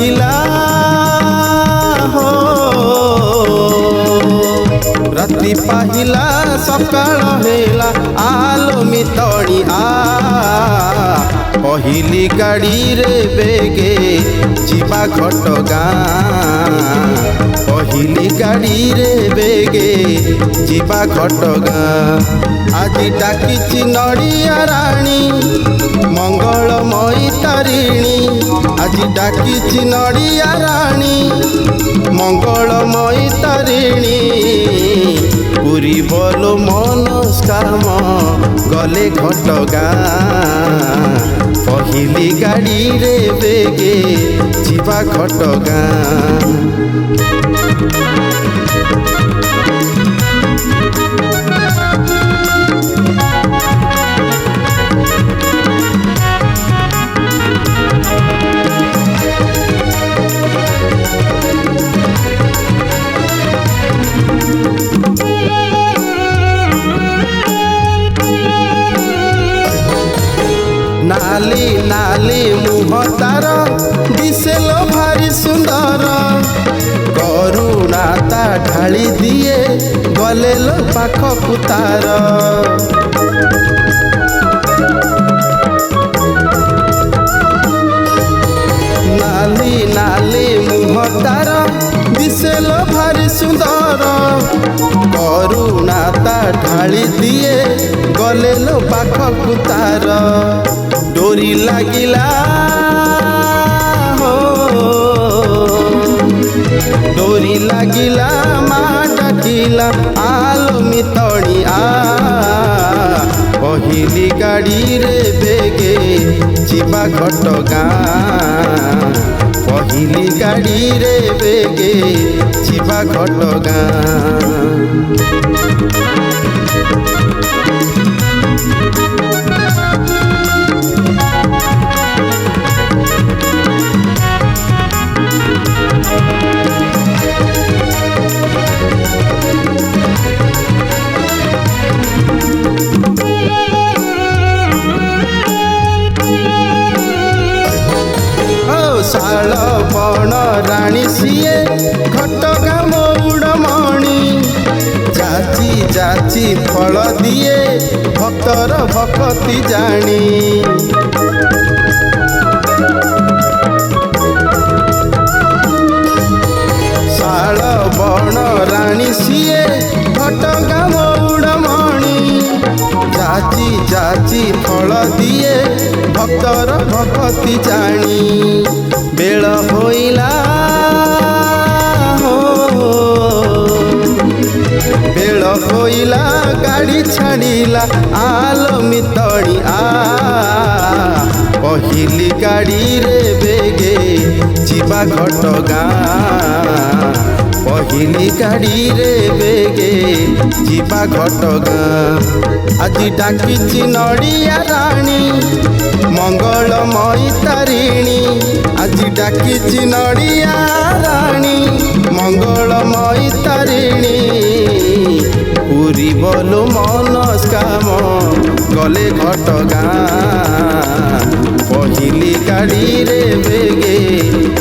पाहिला हो राति पाहिला सकाळ हेला आलो मितणी पहिली गाड़ी रे बेगे जीवा घटगाँ पहिली गाड़ी रे बेगे जीवा घटगाँ आज डाकिची नड़िया राणी मंगलमयी तारिणी आज डाकिची नड़िया राणी मंगलमयी तारिणी पूरी बोलो मनस्काम गले घटगाँ पहिली गाड़ी रे बेगे जीवा घटगाँ नाली नाली मुह तार दिसेलो भारी सुंदर करुणा ता ढाली दिए गले लो पाखकु तार नाली नाली मुह तार दिसेलो भारी सुंदर करुणा ता ढाली दिए गले लो पाखकु तार डोरी लागिला हो डोरी लागिला माँ डाकिला आलो मितणी पहिली गाड़ी रे बेगे जीवा घटगाँ पहिली गाड़ी रे बेगे जीवा घटगाँ शाल बण राणी सीए घटगाँ मौड़मणि जाची जाची फल दिए भक्तर भक्ति जानी शाल बण राणी सीए घटगाँ मौड़मणि जाची जाची फल दिए भक्तर भक्ति जानी बेल होइला हो बेल होइला गाड़ी छाड़िला आलो मितणी पहिली गाड़ी रे बेगे जीवा घटगाँ पहिली गाड़ी रे बेगे जीवा घटगाँ आज डाकिची नड़िया राणी मंगलमयी तारिणी आज डाकिची नड़िया राणी मंगलमयी तारिणी पूरी बोलो मनस्काम गले घटगाँ पहिली गाड़ी रे बेगे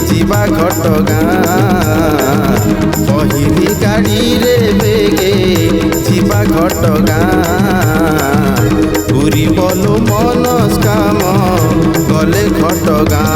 जीवा घटगाँ पहिली गाड़ी रे बेगे जीवा घटगाँ पूरी बोलो मनस्काम गले घटगाँ।